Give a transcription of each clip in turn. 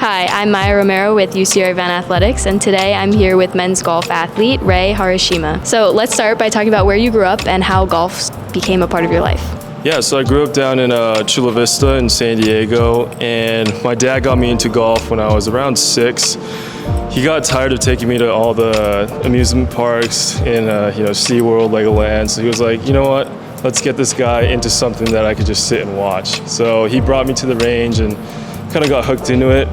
Hi, I'm Mya Romero with UC Irvine Athletics, and today I'm here with men's golf athlete Rei Harashima. So let's start by talking about where you grew up and how golf became a part of your life. Yeah, so I grew up down in Chula Vista in San Diego, and my dad got me into golf when I was around 6. He got tired of taking me to all the amusement parks in SeaWorld, Legoland, so he was like, you know what, let's get this guy into something that I could just sit and watch. So he brought me to the range and kind of got hooked into it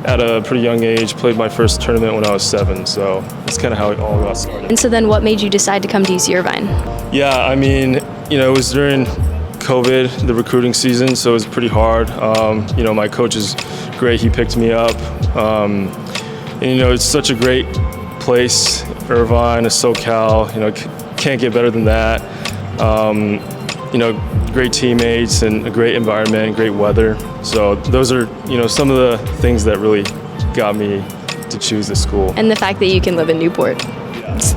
at a pretty young age. Played my first tournament when I was 7, so that's kind of how it all got started. And so then what made you decide to come to UC Irvine? Yeah, I mean, it was during COVID, the recruiting season, so it was pretty hard. My coach is great. He picked me up. It's such a great place, Irvine, a SoCal, can't get better than that. Great teammates and a great environment, great weather. So those are, some of the things that really got me to choose this school. And the fact that you can live in Newport,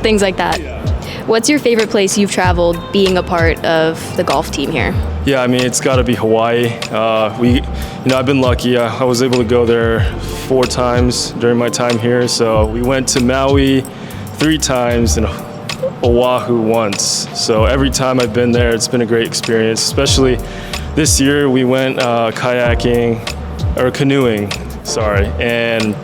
things like that. Yeah. What's your favorite place you've traveled being a part of the golf team here? Yeah, I mean, it's got to be Hawaii. I've been lucky. I was able to go there 4 times during my time here. So we went to Maui 3 times and Oahu once. So every time I've been there, it's been a great experience. Especially this year, we went canoeing, and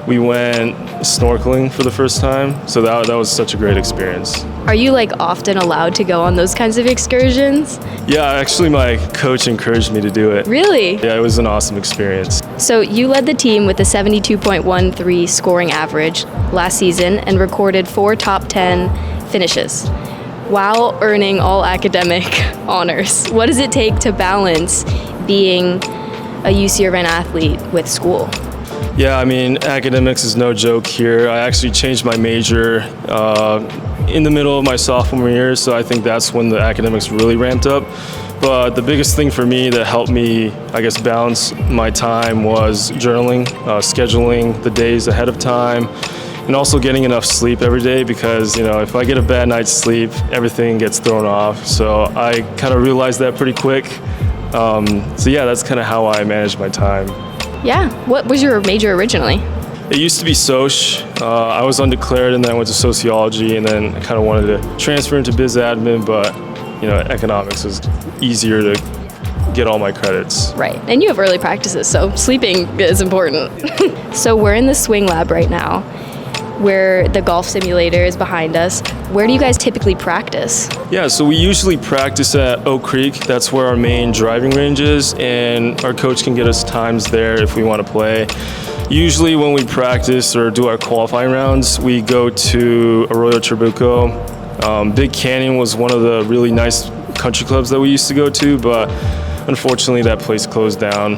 we went snorkeling for the first time. So that was such a great experience. Are you often allowed to go on those kinds of excursions? Yeah, actually my coach encouraged me to do it. Really? Yeah, it was an awesome experience. So you led the team with a 72.13 scoring average last season and recorded 4 top 10 finishes while earning all academic honors. What does it take to balance being a UC Irvine athlete with school? Yeah, I mean, academics is no joke here. I actually changed my major in the middle of my sophomore year, so I think that's when the academics really ramped up. But the biggest thing for me that helped me, balance my time was journaling, scheduling the days ahead of time, and also getting enough sleep every day because, if I get a bad night's sleep, everything gets thrown off. So I kind of realized that pretty quick. That's kind of how I manage my time. Yeah. What was your major originally? It used to be Soc. I was undeclared, and then I went to sociology, and then I kind of wanted to transfer into biz admin, but economics was easier to get all my credits. Right. And you have early practices, so sleeping is important. So we're in the swing lab right now, where the golf simulator is behind us. Where do you guys typically practice? Yeah, so we usually practice at Oak Creek. That's where our main driving range is, and our coach can get us times there if we want to play. Usually when we practice or do our qualifying rounds, we go to Arroyo Trabuco. Big Canyon was one of the really nice country clubs that we used to go to, but unfortunately that place closed down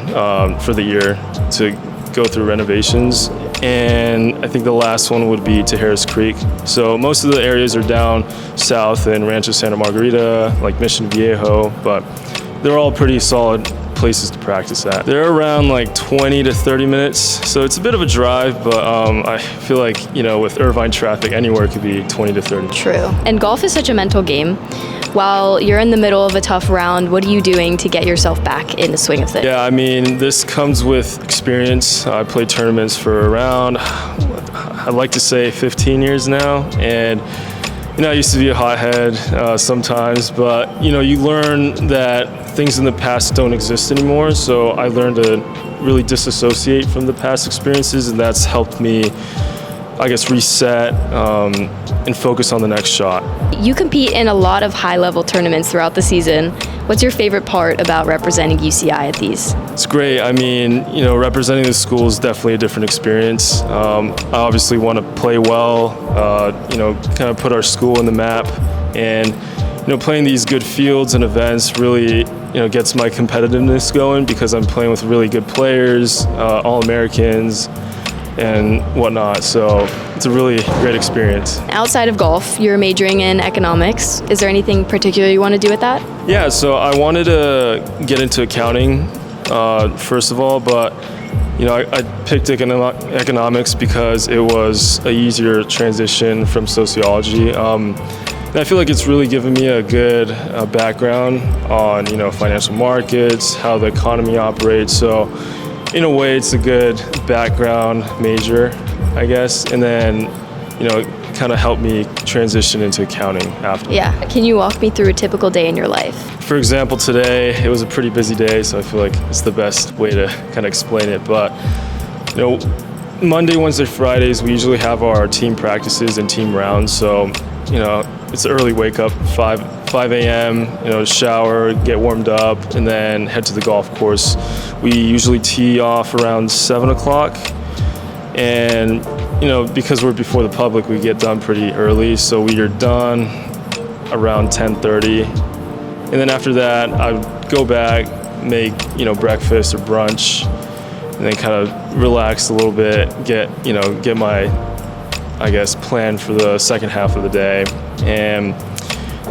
for the year to go through renovations. And I think the last one would be to Harris Creek. So most of the areas are down south in Rancho Santa Margarita, like Mission Viejo, but they're all pretty solid places to practice at. They're around 20 to 30 minutes, so it's a bit of a drive, but I feel like, with Irvine traffic, anywhere could be 20 to 30. True. And golf is such a mental game. While you're in the middle of a tough round, what are you doing to get yourself back in the swing of things? Yeah, I mean, this comes with experience. I played tournaments for around, I'd like to say 15 years now, and I used to be a hothead sometimes, but you learn that things in the past don't exist anymore. So I learned to really disassociate from the past experiences, and that's helped me, reset and focus on the next shot. You compete in a lot of high-level tournaments throughout the season. What's your favorite part about representing UCI at these? It's great. I mean, representing the school is definitely a different experience. I obviously want to play well, kind of put our school in the map, and playing these good fields and events really gets my competitiveness going because I'm playing with really good players, All-Americans, and whatnot. So it's a really great experience. Outside of golf, you're majoring in economics. Is there anything particular you want to do with that? Yeah, so I wanted to get into accounting first of all, but I picked economics because it was an easier transition from sociology. And I feel like it's really given me a good background on financial markets, how the economy operates. So in a way, it's a good background major, I guess, and then, kind of helped me transition into accounting after. Yeah. Can you walk me through a typical day in your life? For example, today, it was a pretty busy day, so I feel like it's the best way to kind of explain it. But, Monday, Wednesday, Fridays, we usually have our team practices and team rounds. So, it's an early wake up, 5 a.m., shower, get warmed up, and then head to the golf course. We usually tee off around 7 o'clock. And, because we're before the public, we get done pretty early. So we are done around 10:30. And then after that, I would go back, make, breakfast or brunch, and then kind of relax a little bit, get my, plan for the second half of the day. And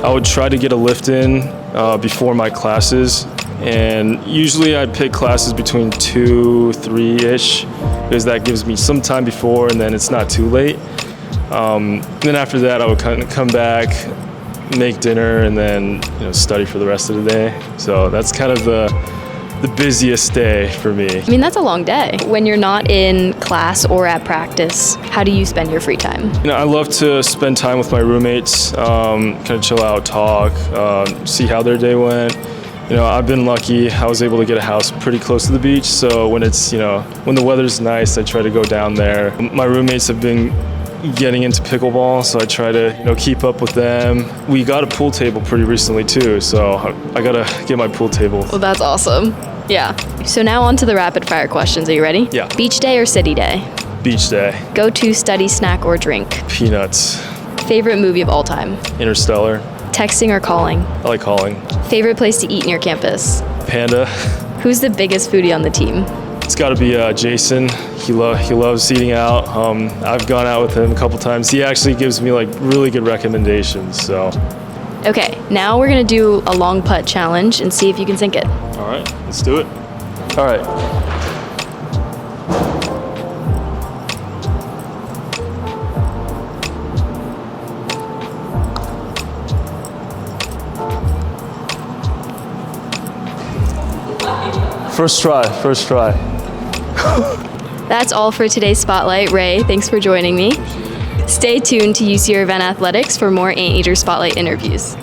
I would try to get a lift in before my classes. And usually I pick classes between 2, 3-ish, because that gives me some time before, and then it's not too late. Then after that, I would kind of come back, make dinner, and then study for the rest of the day. So that's kind of the busiest day for me. I mean, that's a long day. When you're not in class or at practice, how do you spend your free time? I love to spend time with my roommates, kind of chill out, talk, see how their day went. I've been lucky. I was able to get a house pretty close to the beach, so when it's, when the weather's nice, I try to go down there. My roommates have been getting into pickleball, so I try to, keep up with them. We got a pool table pretty recently too, so I gotta get my pool table. Well, that's awesome. Yeah. So now on to the rapid fire questions. Are you ready? Yeah. Beach day or city day? Beach day. Go-to study, snack, or drink? Peanuts. Favorite movie of all time? Interstellar. Texting or calling? I like calling. Favorite place to eat near campus? Panda. Who's the biggest foodie on the team? It's got to be Jason. He loves eating out. I've gone out with him a couple times. He actually gives me really good recommendations. So. Okay, now we're gonna do a long putt challenge and see if you can sink it. All right, let's do it. All right. First try. That's all for today's Spotlight. Rei, thanks for joining me. Stay tuned to UC Irvine Athletics for more Anteater Spotlight interviews.